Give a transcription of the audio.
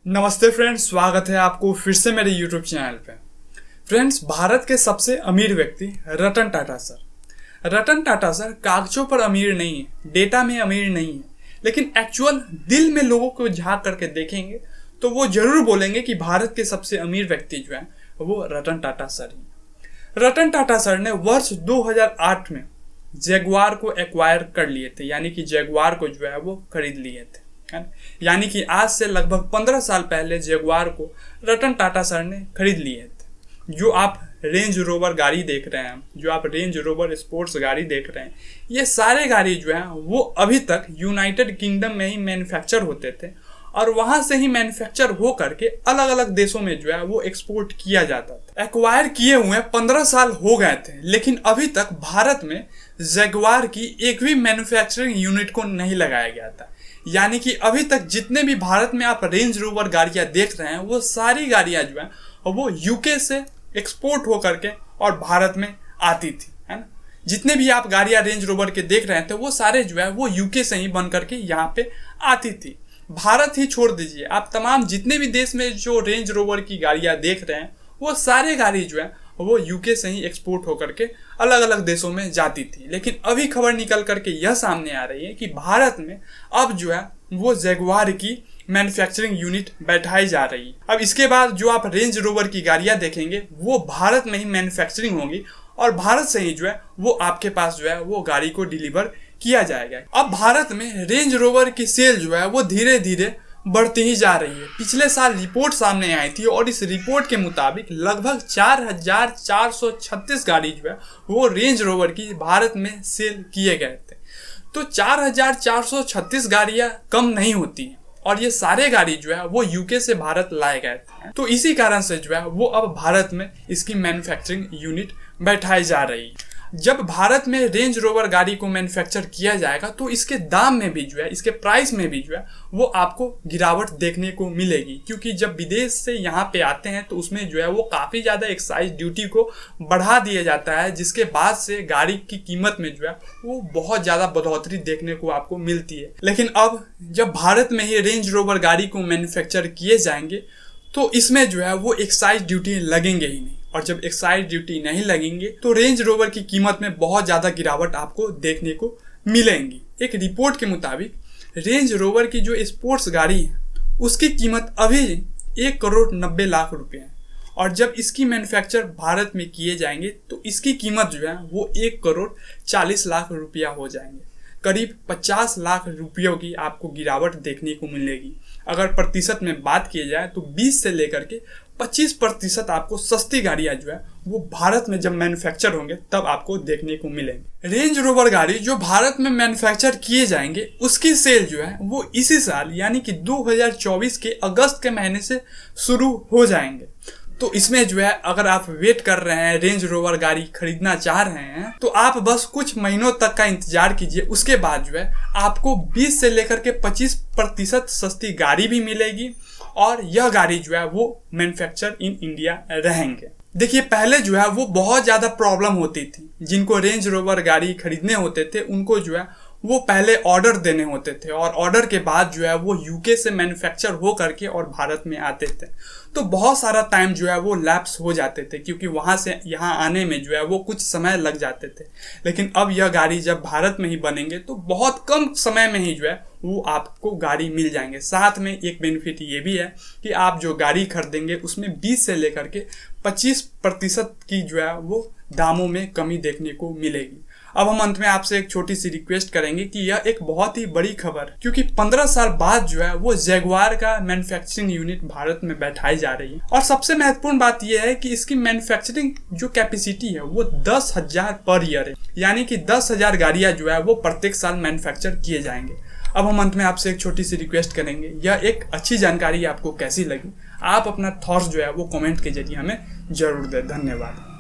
नमस्ते फ्रेंड्स, स्वागत है आपको फिर से मेरे यूट्यूब चैनल पे। फ्रेंड्स, भारत के सबसे अमीर व्यक्ति रतन टाटा सर। रतन टाटा सर कागजों पर अमीर नहीं है, डेटा में अमीर नहीं है, लेकिन एक्चुअल दिल में लोगों को झांक करके देखेंगे तो वो जरूर बोलेंगे कि भारत के सबसे अमीर व्यक्ति जो है वो रतन टाटा सर ही। रतन टाटा सर ने वर्ष 2008 में जैगुआर को एक्वायर कर लिए थे, यानी कि जैगुआर को जो है वो खरीद लिए थे। यानी कि आज से लगभग 15 साल पहले जैगुआर को रतन टाटा सर ने खरीद लिए थे। जो आप रेंज रोवर गाड़ी देख रहे हैं, जो आप रेंज रोवर स्पोर्ट्स गाड़ी देख रहे हैं, ये सारे गाड़ी जो है वो अभी तक यूनाइटेड किंगडम में ही मैन्युफैक्चर होते थे और वहां से ही मैन्युफैक्चर हो करके अलग अलग देशों में जो है वो एक्सपोर्ट किया जाता था। एक्वायर किए हुए 15 साल हो गए थे, लेकिन अभी तक भारत में जैगुआर की एक भी मैन्युफैक्चरिंग यूनिट को नहीं लगाया गया था। यानी कि अभी तक जितने भी भारत में आप रेंज रोवर गाड़ियां देख रहे हैं वो सारी गाड़ियां जो है वो यूके से एक्सपोर्ट हो करके और भारत में आती थी, है ना। जितने भी आप गाड़ियां रेंज रोवर के देख रहे थे वो सारे जो है वो यूके से ही बन करके यहाँ पे आती थी। भारत ही छोड़ दीजिए, आप तमाम जितने भी देश में जो रेंज रोवर की गाड़ियां देख रहे हैं वो सारे गाड़ी जो है वो यूके से ही एक्सपोर्ट होकर के अलग अलग देशों में जाती थी। लेकिन अभी खबर निकल करके यह सामने आ रही है कि भारत में अब जो है वो जैगुआर की मैन्युफैक्चरिंग यूनिट बैठाई जा रही है। अब इसके बाद जो आप रेंज रोवर की गाड़ियां देखेंगे वो भारत में ही मैन्युफैक्चरिंग होगी और भारत से ही जो है वो आपके पास जो है वो गाड़ी को डिलीवर किया जाएगा। अब भारत में रेंज रोवर की सेल जो है वो धीरे धीरे बढ़ती ही जा रही है। पिछले साल रिपोर्ट सामने आई थी और इस रिपोर्ट के मुताबिक लगभग 4,436 गाड़ी जो है वो रेंज रोवर की भारत में सेल किए गए थे। तो 4,436 गाड़ियां कम नहीं होती हैं और ये सारे गाड़ी जो है वो यूके से भारत लाए गए थे। तो इसी कारण से जो है वो अब भारत में इसकी मैन्युफैक्चरिंग यूनिट बैठाई जा रही है। जब भारत में रेंज रोवर गाड़ी को मैन्युफैक्चर किया जाएगा तो इसके दाम में भी जो है, इसके प्राइस में भी जो है वो आपको गिरावट देखने को मिलेगी, क्योंकि जब विदेश से यहाँ पे आते हैं तो उसमें जो है वो काफ़ी ज़्यादा एक्साइज ड्यूटी को बढ़ा दिया जाता है, जिसके बाद से गाड़ी की कीमत में जो है वो बहुत ज़्यादा बढ़ोतरी देखने को आपको मिलती है। लेकिन अब जब भारत में ही रेंज रोवर गाड़ी को मैन्युफैक्चर किए जाएंगे तो इसमें जो है वो एक्साइज ड्यूटी लगेंगे ही नहीं, और जब एक्साइज ड्यूटी नहीं लगेंगे तो रेंज रोवर की कीमत में बहुत ज़्यादा गिरावट आपको देखने को मिलेंगी। एक रिपोर्ट के मुताबिक रेंज रोवर की जो स्पोर्ट्स गाड़ी है उसकी कीमत अभी 1,90,00,000 रुपये है, और जब इसकी मैन्युफैक्चर भारत में किए जाएंगे तो इसकी कीमत जो है वो 1,40,00,000 रुपया हो जाएंगे। करीब 50 लाख रुपयों की आपको गिरावट देखने को मिलेगी। अगर प्रतिशत में बात की जाए तो 20 से लेकर के 25% आपको सस्ती गाड़ियां जो है वो भारत में जब मैन्युफैक्चर होंगे तब आपको देखने को मिलेंगे। रेंज रोवर गाड़ी जो भारत में मैन्युफैक्चर किए जाएंगे उसकी सेल जो है वो इसी साल यानी कि 2024 के अगस्त के महीने से शुरू हो जाएंगे। तो इसमें जो है अगर आप वेट कर रहे हैं, रेंज रोवर गाड़ी खरीदना चाह रहे हैं, तो आप बस कुछ महीनों तक का इंतजार कीजिए। उसके बाद जो है आपको 20 से लेकर के 25% सस्ती गाड़ी भी मिलेगी और यह गाड़ी जो है वो मैन्युफैक्चर इन इंडिया रहेंगे। देखिए, पहले जो है वो बहुत ज़्यादा प्रॉब्लम होती थी। जिनको रेंज रोवर गाड़ी खरीदने होते थे उनको जो है वो पहले ऑर्डर देने होते थे और ऑर्डर के बाद जो है वो यूके से मैन्युफैक्चर हो करके और भारत में आते थे। तो बहुत सारा टाइम जो है वो लैप्स हो जाते थे, क्योंकि वहाँ से यहाँ आने में जो है वो कुछ समय लग जाते थे। लेकिन अब यह गाड़ी जब भारत में ही बनेंगे तो बहुत कम समय में ही जो है वो आपको गाड़ी मिल जाएंगे। साथ में एक बेनिफिट ये भी है कि आप जो गाड़ी खरीदेंगे उसमें 20 से लेकर के 25% की जो है वो दामों में कमी देखने को मिलेगी। अब हम अंत में आपसे एक छोटी सी रिक्वेस्ट करेंगे कि यह एक बहुत ही बड़ी खबर, क्योंकि 15 साल बाद जो है वो जैगुआर का मैन्युफैक्चरिंग यूनिट भारत में बैठाई जा रही है। और सबसे महत्वपूर्ण बात यह है कि इसकी मैन्युफैक्चरिंग जो कैपेसिटी है वो 10,000 पर ईयर है, यानी कि 10,000 गाड़ियां जो है वो प्रत्येक साल मैन्युफैक्चर किए जाएंगे। अब हम अंत में आपसे एक छोटी सी रिक्वेस्ट करेंगे, यह एक अच्छी जानकारी आपको कैसी लगी, आप अपना थॉट्स जो है वो कमेंट के जरिए हमें जरूर दें। धन्यवाद।